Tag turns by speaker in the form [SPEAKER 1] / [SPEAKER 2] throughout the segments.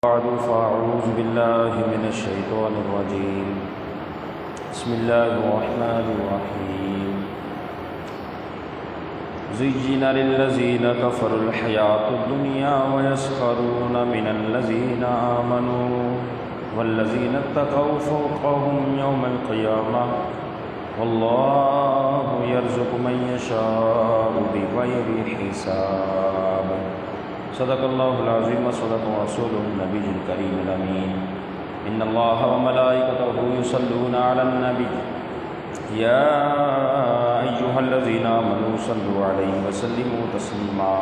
[SPEAKER 1] بعد فأعوذ بالله من الشيطان الرجيم بسم الله الرحمن الرحيم زين للذين كفروا الحياة الدنيا ويسخرون من الذين آمنوا والذين اتقوا فوقهم يوم القيامة والله يرزق من يشاء بغير حساب صدق الله العظيم وصدق رسوله النبي الكريم الأمين إن الله وملائكته يصلون على النبي يا أيها الذين آمنوا صلوا عليه وسلموا تسليما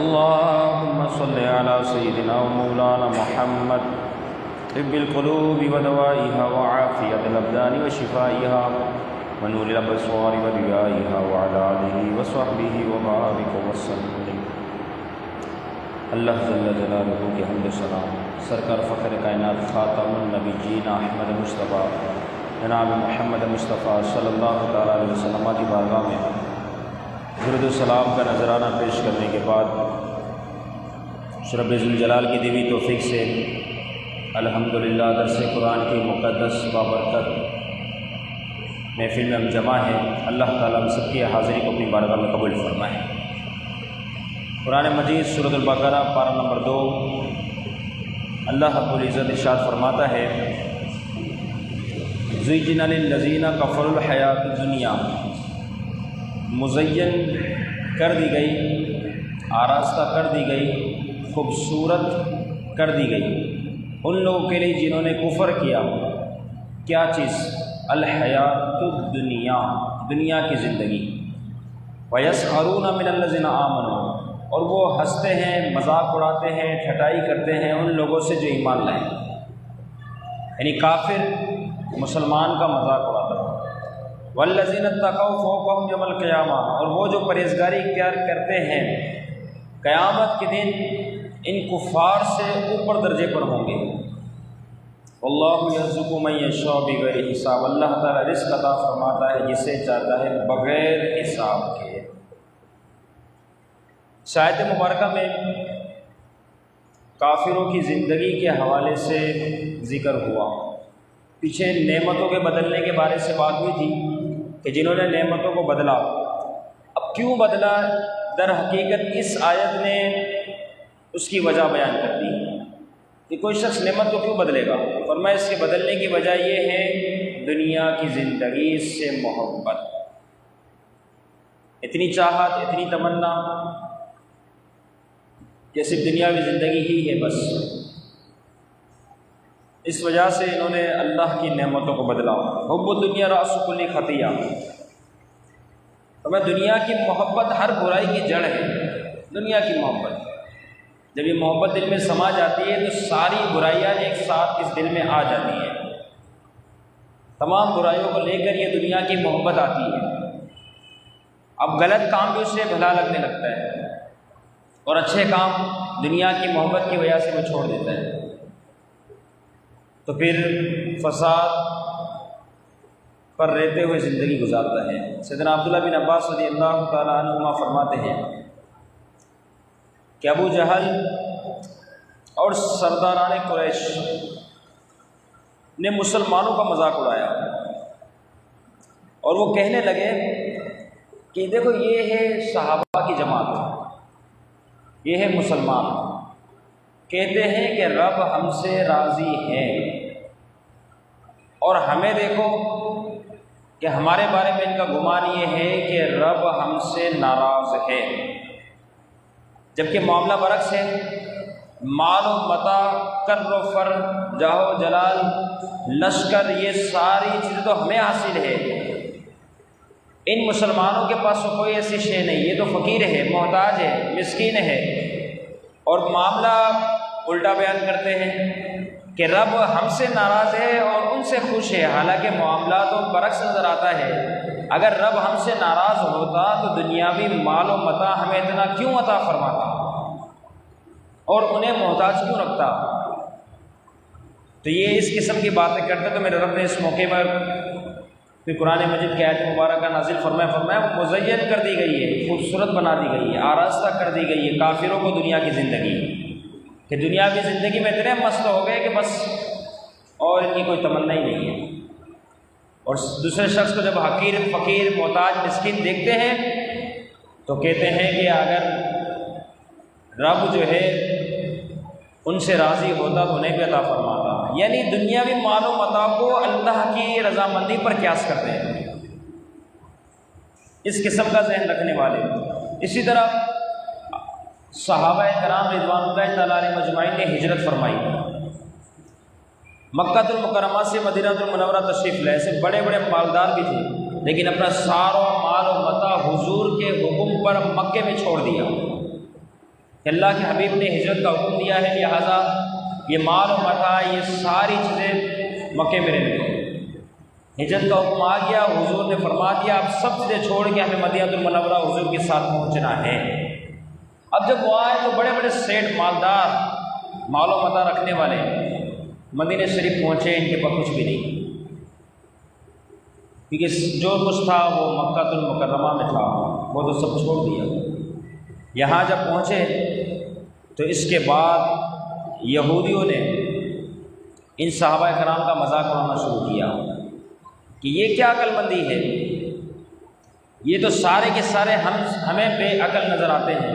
[SPEAKER 1] اللهم صل على سيدنا ومولانا محمد طب القلوب ودوائها وعافية الأبدان وشفائها ونور الأبصار وضيائها وعلى آله وصحبه وبارك وسلم۔ اللہ جل جلالہ کی حمد و ثنا سرکار فخر کائنات خاتم النبیین احمد مصطفیٰ جناب محمد مصطفیٰ صلی اللہ تعالیٰ علیہ وسلم کی بارگاہ میں درود و سلام کا نذرانہ پیش کرنے کے بعد رب ذوالجلال کی دیوی توفیق سے الحمدللہ درس قرآن کی مقدس بابرکت محفل میں ہم جمع ہیں۔ اللہ تعالیٰ ہم سب کی حاضری کو اپنی بارگاہ میں قبول فرمائے۔ قرآن مجید سورۃ البقرہ پارہ نمبر 2 اللہ رب العزت ارشاد فرماتا ہے زُيِّنَ لِلَّذِينَ كَفَرُوا الْحَيَاةُ الدُّنْيَا، مزین کر دی گئی، آراستہ کر دی گئی، خوبصورت کر دی گئی ان لوگوں کے لیے جنہوں نے کفر کیا۔ کیا چیز؟ الحیات الدنیا، دنیا کی زندگی۔ وَيَسْخَرُونَ مِنَ الَّذِينَ آمَنُوا، اور وہ ہنستے ہیں، مذاق اڑاتے ہیں، ٹھٹائی کرتے ہیں ان لوگوں سے جو ایمان لائے، یعنی کافر مسلمان کا مذاق اڑاتا ہے۔ وَالَّذِينَ اتَّقَوْا فَوْقَهُمْ يَوْمَ الْقِيَامَةِ، اور وہ جو پرہیزگاری اختیار کرتے ہیں قیامت کے دن ان کفار سے اوپر درجے پر ہوں گے۔ وَاللَّهُ يَرْزُقُ مَن يَشَاءُ بِغَيْرِ حساب، اللہ تعالیٰ رزق عطا فرماتا ہے جسے چاہتا ہے بغیر حساب کے۔ اس آیت مبارکہ میں کافروں کی زندگی کے حوالے سے ذکر ہوا۔ پیچھے نعمتوں کے بدلنے کے بارے سے بات ہوئی تھی کہ جنہوں نے نعمتوں کو بدلا، اب کیوں بدلا؟ در حقیقت اس آیت نے اس کی وجہ بیان کر دی کہ کوئی شخص نعمت کو کیوں بدلے گا۔ فرمایا اس کے بدلنے کی وجہ یہ ہے دنیا کی زندگی سے محبت، اتنی چاہت، اتنی تمنا کہ صرف دنیاوی زندگی ہی ہے بس۔ اس وجہ سے انہوں نے اللہ کی نعمتوں کو بدلا۔ حب الدنیا رأس کل خطیہ، ہمیں دنیا کی محبت ہر برائی کی جڑ ہے۔ دنیا کی محبت، جب یہ محبت دل میں سما جاتی ہے تو ساری برائیاں ایک ساتھ اس دل میں آ جاتی ہیں۔ تمام برائیوں کو لے کر یہ دنیا کی محبت آتی ہے۔ اب غلط کام بھی اسے بھلا لگنے لگتا ہے اور اچھے کام دنیا کی محبت کی وجہ سے وہ چھوڑ دیتا ہے، تو پھر فساد پر رہتے ہوئے زندگی گزارتا ہے۔ سیدنا عبداللہ بن عباس رضی اللہ تعالیٰ عنہما فرماتے ہیں کہ ابو جہل اور سرداران قریش نے مسلمانوں کا مذاق اڑایا اور وہ کہنے لگے کہ دیکھو یہ ہے صحابہ کی جماعت، یہ ہے مسلمان، کہتے ہیں کہ رب ہم سے راضی ہے، اور ہمیں دیکھو کہ ہمارے بارے میں ان کا گمان یہ ہے کہ رب ہم سے ناراض ہے، جبکہ معاملہ برعکس ہے۔ مال و متاع، کر و فر، جاہ و جلال، لشکر، یہ ساری چیزیں تو ہمیں حاصل ہے، ان مسلمانوں کے پاس کوئی ایسی شے نہیں، یہ تو فقیر ہے، محتاج ہے، مسکین ہے۔ اور معاملہ الٹا بیان کرتے ہیں کہ رب ہم سے ناراض ہے اور ان سے خوش ہے، حالانکہ معاملہ تو برعکس نظر آتا ہے۔ اگر رب ہم سے ناراض ہوتا تو دنیاوی مال و متاع ہمیں اتنا کیوں عطا فرماتا اور انہیں محتاج کیوں رکھتا؟ تو یہ اس قسم کی باتیں کرتے تو میرے رب نے اس موقع پر پھر قرآن مجید کی آیت مبارکہ نازل فرمایا مزین کر دی گئی ہے، خوبصورت بنا دی گئی ہے، آراستہ کر دی گئی ہے کافروں کو دنیا کی زندگی۔ کہ دنیاوی زندگی میں اتنے مست ہو گئے کہ بس اور ان کی کوئی تمنا ہی نہیں ہے۔ اور دوسرے شخص کو جب حقیر، فقیر، محتاج، مسکین دیکھتے ہیں تو کہتے ہیں کہ اگر رب جو ہے ان سے راضی ہوتا تو انہیں بھی عطا فرماتا۔ یعنی دنیاوی مال و متاع کو اللہ کی رضامندی پر قیاس کرتے ہیں، اس قسم کا ذہن رکھنے والے۔ اسی طرح صحابہ کرام رضوان اللہ تعالیٰ علیہ مجمعین نے ہجرت فرمائی، مکہ المکرمہ سے مدینہ المنورہ تشریف لائے، سے بڑے بڑے مالدار بھی تھے، لیکن اپنا سارا مال و متاع حضور کے حکم پر مکے میں چھوڑ دیا کہ اللہ کے حبیب نے ہجرت کا حکم دیا ہے، لہذا یہ مال و متاع، یہ ساری چیزیں مکے میں رہنے دو۔ ہجرت کا حکم آ گیا، حضور نے فرما دیا اب سب چیزیں چھوڑ کے ہمیں مدینہ المنورہ حضور کے ساتھ پہنچنا ہے۔ اب جب وہ آئے تو بڑے بڑے سیٹ، مالدار، مال و متاع رکھنے والے مدینہ شریف پہنچے، ان کے پاس کچھ بھی نہیں، کیونکہ جو کچھ تھا وہ مکہ المکرمہ میں تھا، وہ تو سب چھوڑ دیا۔ یہاں جب پہنچے تو اس کے بعد یہودیوں نے ان صحابہ کرام کا مذاق اڑانا شروع کیا کہ یہ کیا عقل مندی ہے، یہ تو سارے کے سارے ہمیں بے عقل نظر آتے ہیں،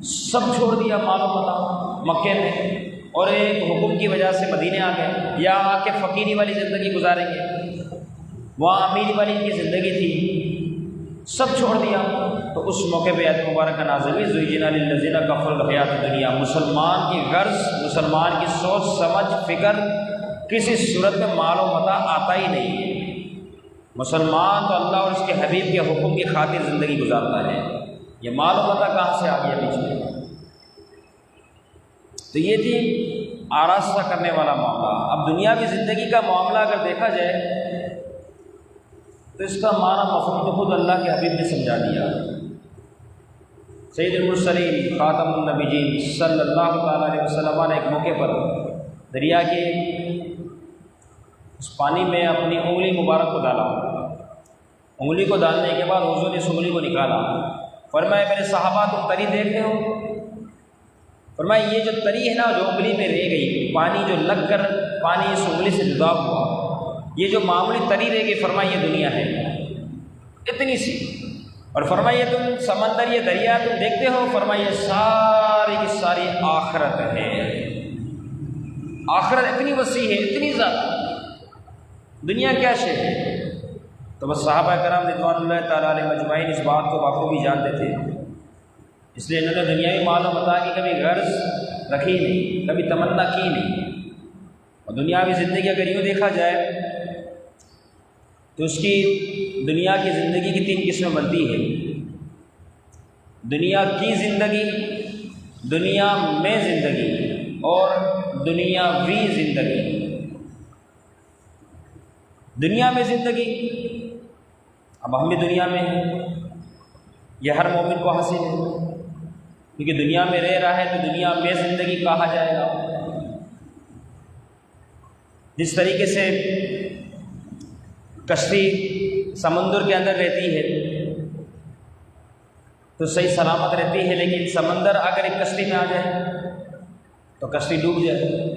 [SPEAKER 1] سب چھوڑ دیا مال و متاع مکے میں، اور ایک حکم کی وجہ سے مدینے آ گئے، یا آ کے فقیری والی زندگی گزاریں گے، وہاں امیری والی کی زندگی تھی، سب چھوڑ دیا۔ تو اس موقع پہ آیت مبارکہ نازل ہوئی، زُیِّنَ لِلَّذِینَ کَفَرُوا الْحَیَاةُ الدُّنْیَا۔ مسلمان کی غرض، مسلمان کی سوچ سمجھ فکر کسی صورت میں مال و متاع آتا ہی نہیں ہے۔ مسلمان تو اللہ اور اس کے حبیب کے حکم کی خاطر زندگی گزارتا ہے، یہ مال و متاع کہاں سے آ گیا بیچ میں؟ تو یہ تھی آراستہ کرنے والا معاملہ۔ اب دنیاوی زندگی کا معاملہ اگر دیکھا جائے تو اس کا معنی مفہوم تو خود اللہ کے حبیب نے سمجھا دیا۔ سید المرسلین خاتم النبیین صلی اللہ تعالیٰ علیہ وسلم نے ایک موقع پر دریا کے اس پانی میں اپنی انگلی مبارک کو ڈالا، انگلی کو ڈالنے کے بعد حضور نے اس انگلی کو نکالا، فرمایا میرے صحابہ تم تری دیکھ رہے ہو؟ فرمایا یہ جو تری ہے نا، جو انگلی میں رہ گئی، پانی جو لگ کر پانی اس انگلی سے جدا ہوا، یہ جو معمولی تری رہ گئی، فرمایا یہ دنیا ہے اتنی سی، اور فرمایا یہ تم سمندر، یہ دریا تم دیکھتے ہو، فرمایا یہ ساری کی ساری آخرت ہے، آخرت اتنی وسیع ہے، اتنی زیادہ، دنیا کیا شے ہے؟ تو بس صحابہ کرام رضوان اللہ تعالیٰ علیہ مجمعین اس بات کو بخوبی جانتے تھے، اس لیے انہوں نے دنیاوی مال و متاع کی کبھی غرض رکھی نہیں، کبھی تمنا کی نہیں۔ اور دنیاوی زندگی اگر یوں دیکھا جائے تو اس کی دنیا کی زندگی کی تین قسمیں بنتی ہیں: دنیا کی زندگی، دنیا میں زندگی، اور دنیاوی زندگی۔ دنیا میں زندگی، اب ہم بھی دنیا میں ہیں، یہ ہر مومن کو حاصل ہے، کیونکہ دنیا میں رہ رہا ہے تو دنیا میں زندگی کہا جائے گا۔ جس طریقے سے کشتی سمندر کے اندر رہتی ہے تو صحیح سلامت رہتی ہے، لیکن سمندر اگر ایک کشتی میں آ جائے تو کشتی ڈوب جائے۔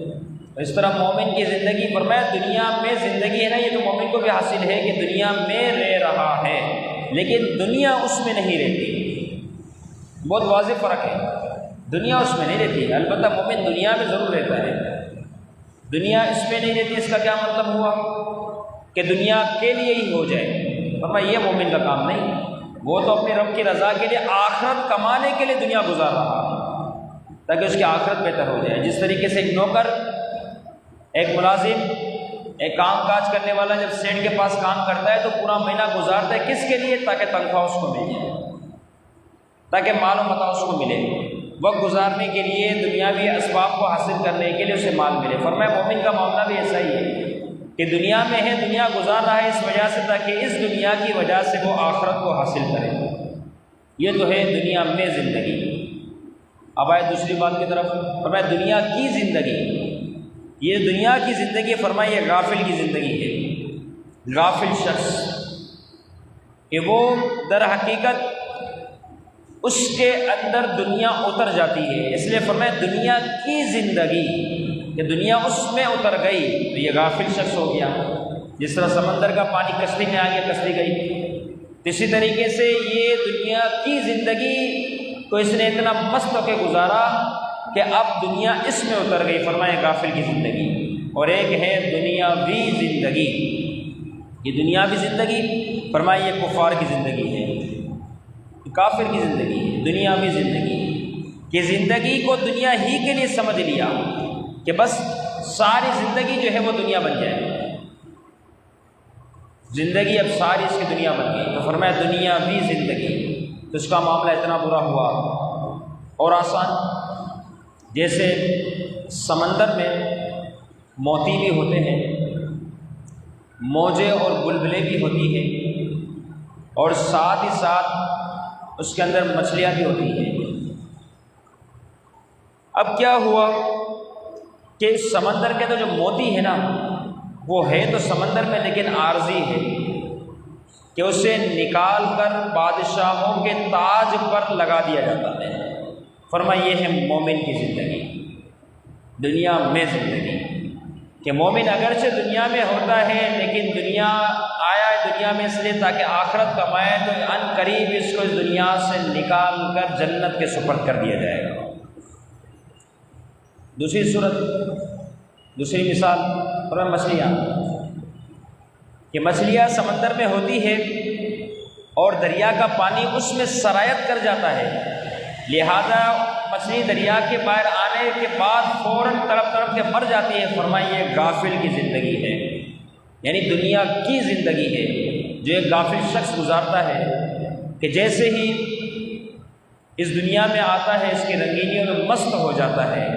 [SPEAKER 1] اس طرح مومن کی زندگی، فرمایا دنیا میں زندگی ہے نا، یہ تو مومن کو بھی حاصل ہے کہ دنیا میں رہ رہا ہے، لیکن دنیا اس میں نہیں رہتی۔ بہت واضح فرق ہے، دنیا اس میں نہیں رہتی، البتہ مومن دنیا میں ضرور رہتا ہے۔ دنیا اس میں نہیں رہتی، اس کا کیا مطلب ہوا کہ دنیا کے لیے ہی ہو جائے، فرمایا یہ مومن کا کام نہیں، وہ تو اپنے رب کی رضا کے لیے، آخرت کمانے کے لیے دنیا گزار رہا ہے تاکہ اس کی آخرت بہتر ہو جائے۔ جس طریقے سے ایک نوکر، ایک ملازم، ایک کام کاج کرنے والا جب سیٹ کے پاس کام کرتا ہے تو پورا مہینہ گزارتا ہے کس کے لیے؟ تاکہ تنخواہ اس کو مل جائے، تاکہ مال و متاع اس کو ملے، وقت گزارنے کے لیے، دنیاوی اسباب کو حاصل کرنے کے لیے اسے مال ملے۔ فرمایا مومن کا معاملہ بھی ایسا ہی ہے کہ دنیا میں ہے، دنیا گزار رہا ہے اس وجہ سے تاکہ اس دنیا کی وجہ سے وہ آخرت کو حاصل کرے۔ یہ تو ہے دنیا میں زندگی۔ اب آئے دوسری بات کی طرف، فرمایا دنیا کی زندگی، یہ دنیا کی زندگی، فرمایا یہ غافل کی زندگی ہے۔ غافل شخص کہ وہ در حقیقت اس کے اندر دنیا اتر جاتی ہے، اس لیے فرمایا دنیا کی زندگی، کہ دنیا اس میں اتر گئی تو یہ غافل شخص ہو گیا۔ جس طرح سمندر کا پانی کشتی میں آ گیا، کشتی گئی، اسی طریقے سے یہ دنیا کی زندگی کو اس نے اتنا مست ہو کے گزارا کہ اب دنیا اس میں اتر گئی، فرمایا غافل کی زندگی۔ اور ایک ہے دنیاوی زندگی، یہ دنیاوی زندگی فرمایا یہ کفار کی زندگی ہے، کافر کی زندگی ہے، دنیاوی زندگی کہ زندگی کو دنیا ہی کے لیے سمجھ لیا کہ بس ساری زندگی جو ہے وہ دنیا بن جائے، زندگی اب ساری اس کی دنیا بن گئی، تو فرمایا دنیاوی زندگی، تو اس کا معاملہ اتنا برا ہوا۔ اور آسان، جیسے سمندر میں موتی بھی ہوتے ہیں، موجیں اور بلبلیں بھی ہوتی ہیں، اور ساتھ ہی ساتھ اس کے اندر مچھلیاں بھی ہوتی ہیں۔ اب کیا ہوا کہ سمندر کے تو جو موتی ہے نا وہ ہے تو سمندر میں لیکن عارضی ہے، کہ اسے نکال کر بادشاہوں کے تاج پر لگا دیا جاتا ہے۔ فرمایا یہ ہے مومن کی زندگی، دنیا میں زندگی، کہ مومن اگرچہ دنیا میں ہوتا ہے لیکن دنیا آیا ہے دنیا میں اس لیے تاکہ آخرت کمائے، تو ان قریب اس کو اس دنیا سے نکال کر جنت کے سپرد کر دیا جائے گا۔ دوسری صورت، دوسری مثال فرمایا مچھلیاں، کہ مچھلیاں سمندر میں ہوتی ہے اور دریا کا پانی اس میں سرایت کر جاتا ہے، لہذا مچھلی دریا کے باہر آنے کے بعد فوراً تڑپ تڑپ کے مر جاتی ہے۔ فرمایا یہ غافل کی زندگی ہے، یعنی دنیا کی زندگی ہے جو ایک غافل شخص گزارتا ہے، کہ جیسے ہی اس دنیا میں آتا ہے اس کی رنگینیوں میں مست ہو جاتا ہے،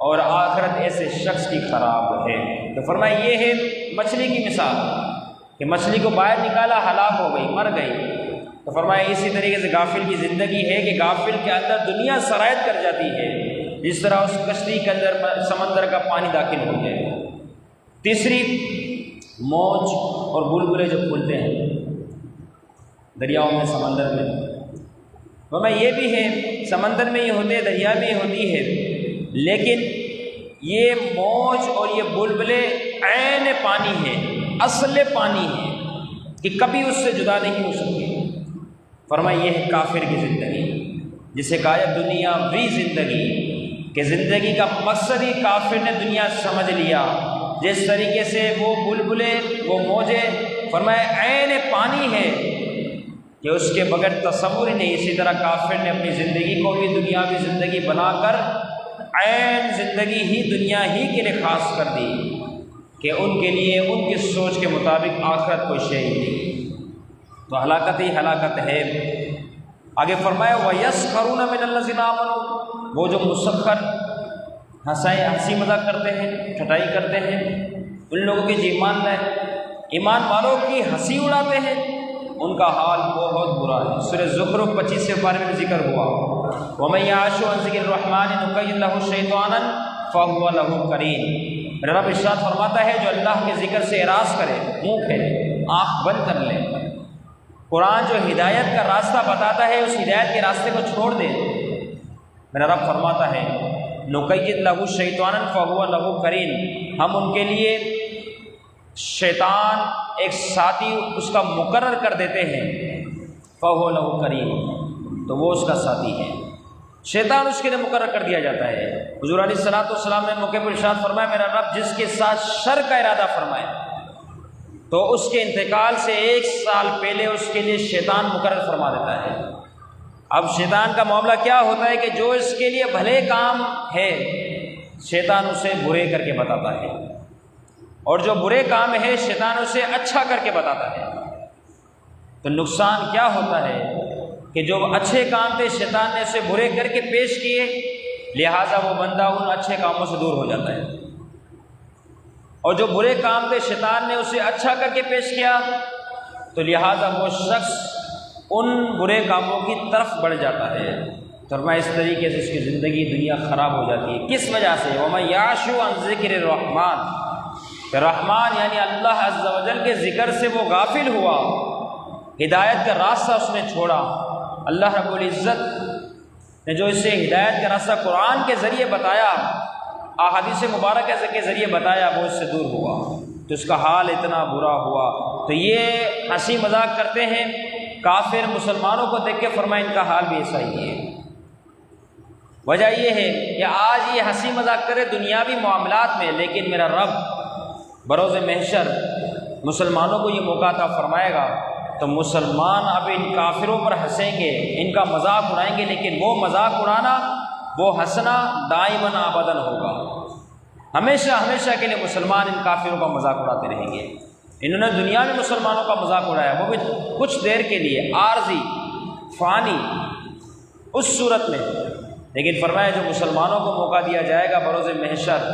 [SPEAKER 1] اور آخرت ایسے شخص کی خراب ہے۔ تو فرمایا یہ ہے مچھلی کی مثال، کہ مچھلی کو باہر نکالا ہلاک ہو گئی، مر گئی۔ تو فرمایا اسی طریقے سے غافل کی زندگی ہے کہ غافل کے اندر دنیا سرایت کر جاتی ہے، جس طرح اس کشتی کے اندر سمندر کا پانی داخل ہو جائے۔ تیسری، موج اور بلبلے جو پھولتے ہیں دریاؤں میں، سمندر میں، فرمایا یہ بھی ہے، سمندر میں یہ ہوتے ہیں، دریا میں یہ ہوتی ہے، لیکن یہ موج اور یہ بلبلے عین پانی ہے، اصل پانی ہے، کہ کبھی اس سے جدا نہیں ہو سکتی۔ فرمایا یہ ہے کافر کی زندگی، جسے کہا ہے دنیاوی زندگی، کہ زندگی کا مقصد ہی کافر نے دنیا سمجھ لیا۔ جس طریقے سے وہ بلبلے، وہ موجیں فرمایا عین پانی ہے کہ اس کے بغیر تصور ہی نہیں، اسی طرح کافر نے اپنی زندگی کو بھی دنیاوی زندگی بنا کر عین زندگی ہی دنیا ہی کے لیے خاص کر دی، کہ ان کے لیے ان کی سوچ کے مطابق آخرت کوئی شے ہی نہیں، تو ہلاکت ہی ہلاکت ہے۔ آگے فرمایا وَيَسْخَرُونَ مِنَ الَّذِينَ آمَنُوا، وہ جو مسخر ہنسی مذاق کرتے ہیں، ٹھٹائی کرتے ہیں ان لوگوں کے جو ایمان لائے، ایمان والوں کی ہنسی اڑاتے ہیں، ان کا حال بہت برا ہے۔ سورہ زخرف 25 بارے میں ذکر ہوا، وَمَن يَعْشُ عَن ذِكْرِ الرَّحْمَنِ نُقَيِّضْ لَهُ شَيْطَانًا فَهُوَ لَهُ قَرِينٌ۔ میرا رب ارشاد فرماتا ہے جو اللہ کے ذکر سے اعراض کرے، منہ پھیرے، آنکھ بند کر لے، قرآن جو ہدایت کا راستہ بتاتا ہے اس ہدایت کے راستے کو چھوڑ دے، میرا رب فرماتا ہے نُقَيِّضْ لَهُ شَيْطَانًا فَهُوَ لَهُ قَرِينٌ، ہم ان کے لیے شیطان ایک ساتھی اس کا مقرر کر دیتے ہیں، فَهُوَ لَهُ قَرِينٌ، تو وہ اس کا ساتھی ہے، شیطان اس کے لیے مقرر کر دیا جاتا ہے۔ حضور علیہ الصلوۃ والسلام نے موقع پر ارشاد فرمایا میرا رب جس کے ساتھ شر کا ارادہ فرمائے تو اس کے انتقال سے 1 سال پہلے اس کے لیے شیطان مقرر فرما دیتا ہے۔ اب شیطان کا معاملہ کیا ہوتا ہے کہ جو اس کے لیے بھلے کام ہے شیطان اسے برے کر کے بتاتا ہے، اور جو برے کام ہے شیطان اسے اچھا کر کے بتاتا ہے۔ تو نقصان کیا ہوتا ہے کہ جو اچھے کام تھے شیطان نے اسے برے کر کے پیش کیے، لہٰذا وہ بندہ ان اچھے کاموں سے دور ہو جاتا ہے، اور جو برے کام تھے شیطان نے اسے اچھا کر کے پیش کیا تو لہٰذا وہ شخص ان برے کاموں کی طرف بڑھ جاتا ہے۔ فرمایا اس طریقے سے اس کی زندگی دنیا خراب ہو جاتی ہے۔ کس وجہ سے؟ وَمَن يَعْشُ عَن ذِكْرِ الرَّحْمَنِ، کہ رحمان یعنی اللہ عز و جل کے ذکر سے وہ غافل ہوا، ہدایت کا راستہ اس نے چھوڑا، اللہ رب العزت نے جو اسے ہدایت کا راستہ قرآن کے ذریعے بتایا، احادیث مبارکہ کے ذریعے بتایا، وہ اس سے دور ہوا تو اس کا حال اتنا برا ہوا۔ تو یہ ہنسی مذاق کرتے ہیں کافر مسلمانوں کو دیکھ کے، فرمایا ان کا حال بھی ایسا ہی ہے۔ وجہ یہ ہے کہ آج یہ ہنسی مذاق کرے دنیاوی معاملات میں، لیکن میرا رب بروز محشر مسلمانوں کو یہ موقع عطا فرمائے گا تو مسلمان اب ان کافروں پر ہنسیں گے، ان کا مذاق اڑائیں گے، لیکن وہ مذاق اڑانا، وہ ہنسنا دائماً ابداً ہوگا۔ ہمیشہ ہمیشہ کے لیے مسلمان ان کافروں کا مذاق اڑاتے رہیں گے۔ انہوں نے دنیا میں مسلمانوں کا مذاق اڑایا، وہ بھی کچھ دیر کے لیے، عارضی، فانی، اس صورت میں، لیکن فرمایا جو مسلمانوں کو موقع دیا جائے گا بروز محشر،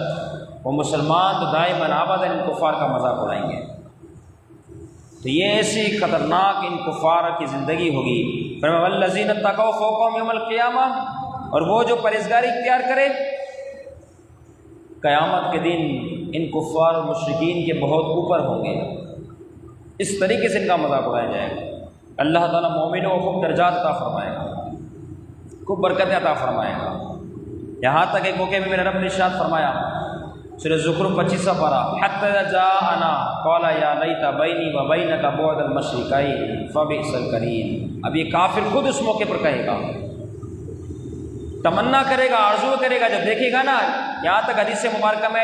[SPEAKER 1] وہ مسلمان تو دائماً ابداً ان کفار کا مذاق اڑائیں گے۔ تو یہ ایسی خطرناک ان کفار کی زندگی ہوگی۔ فرمایا والذین اتقوا فوقہم یوم القیامہ، اور وہ جو پرہیزگاری اختیار کرے قیامت کے دن ان کفار و مشرکین کے بہت اوپر ہوں گے۔ اس طریقے سے ان کا مذاق اڑایا جائے گا۔ اللہ تعالیٰ مومنوں کو خوب درجات عطا فرمائے گا، خوب برکتیں عطا فرمائے گا۔ یہاں تک ایک موقع میں میرے رب نے ارشاد فرمایا، سورہ زخرف 25 پارہ، حتی اذا جاءنا قال یا لیت بینی و بینک بعد المشرکین فبئس القرین۔ اب یہ کافر خود اس موقع پر کہے گا، تمنا کرے گا، آرزو کرے گا، جب دیکھے گا نا۔ یہاں تک حدیث مبارکہ میں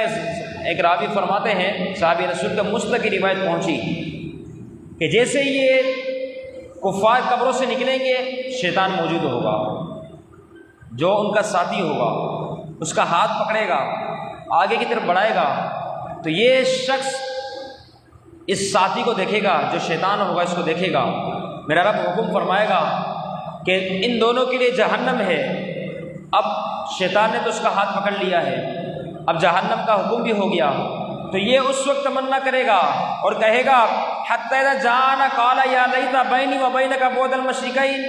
[SPEAKER 1] ایک راوی فرماتے ہیں، صحابی رسول کے مستقل کی روایت پہنچی کہ جیسے یہ کفار قبروں سے نکلیں گے، شیطان موجود ہوگا، جو ان کا ساتھی ہوگا، اس کا ہاتھ پکڑے گا، آگے کی طرف بڑھائے گا، تو یہ شخص اس ساتھی کو دیکھے گا، جو شیطان ہوگا اس کو دیکھے گا۔ میرا رب حکم فرمائے گا کہ ان دونوں کے لیے جہنم ہے۔ اب شیطان نے تو اس کا ہاتھ پکڑ لیا ہے، اب جہنم کا حکم بھی ہو گیا، تو یہ اس وقت تمنا کرے گا اور کہے گا حتی اذا جاءنا قال یا لیت بینی و بینک بعد المشرکین،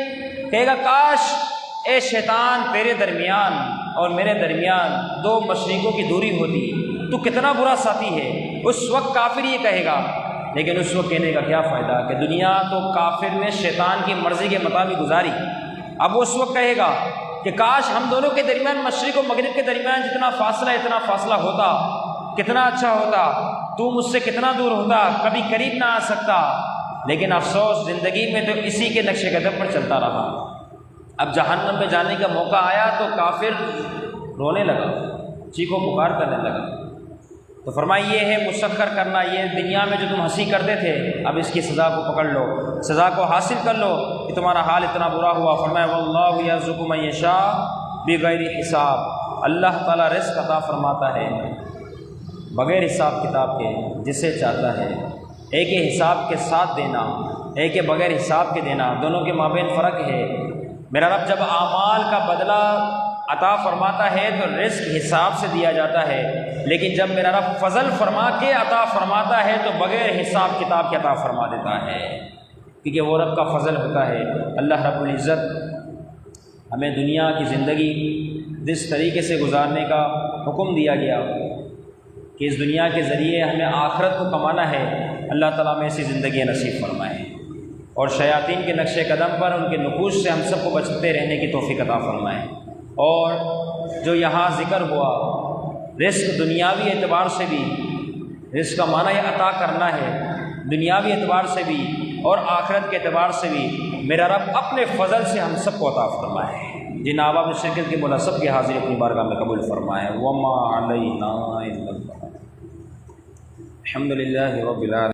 [SPEAKER 1] کہے گا کاش اے شیطان تیرے درمیان اور میرے درمیان دو مشرقوں کی دوری ہوتی، تو کتنا برا ساتھی ہے۔ اس وقت کافر یہ کہے گا، لیکن اس وقت کہنے کا کیا فائدہ کہ دنیا تو کافر نے شیطان کی مرضی کے مطابق گزاری۔ اب وہ اس وقت کہے گا کہ کاش ہم دونوں کے درمیان، مشرق و مغرب کے درمیان جتنا فاصلہ ہوتا، کتنا اچھا ہوتا، تو مجھ سے کتنا دور ہوتا، کبھی قریب نہ آ سکتا۔ لیکن افسوس زندگی میں تو اسی کے نقش قدم پر چلتا رہا۔ اب جہنم میں جانے کا موقع آیا تو کافر رونے لگا، چیخو پکار کرنے لگا۔ تو فرمایا یہ ہے مسخر کرنا، یہ دنیا میں جو تم ہنسی کرتے تھے، اب اس کی سزا کو پکڑ لو، سزا کو حاصل کر لو کہ تمہارا حال اتنا برا ہوا۔ فرمایا واللہ یرزق من یشاء بغیر حساب، اللہ تعالیٰ رزق عطا فرماتا ہے بغیر حساب کتاب کے جسے چاہتا ہے۔ ایک حساب کے ساتھ دینا، ایک بغیر حساب کے دینا، دونوں کے مابین فرق ہے۔ میرا رب جب اعمال کا بدلہ عطا فرماتا ہے تو رزق حساب سے دیا جاتا ہے، لیکن جب میرا رب فضل فرما کے عطا فرماتا ہے تو بغیر حساب کتاب کے عطا فرما دیتا ہے، کیونکہ وہ رب کا فضل ہوتا ہے۔ اللہ رب العزت ہمیں دنیا کی زندگی جس طریقے سے گزارنے کا حکم دیا گیا کہ اس دنیا کے ذریعے ہمیں آخرت کو کمانا ہے، اللہ تعالیٰ میں ایسی زندگی نصیب فرمائے، اور شیاطین کے نقش قدم پر ان کے نقوش سے ہم سب کو بچتے رہنے کی توفیق عطا فرمائے۔ اور جو یہاں ذکر ہوا رزق دنیاوی اعتبار سے بھی، رزق کا معنی یہ عطا کرنا ہے، دنیاوی اعتبار سے بھی اور آخرت کے اعتبار سے بھی میرا رب اپنے فضل سے ہم سب کو عطا فرمائے۔ جن آبا میں شرکت کے مولا سب کی حاضری اپنی بارگاہ میں قبول فرمائے۔ وما علینا الا البلاغ۔ الحمد للہ رب العالمین۔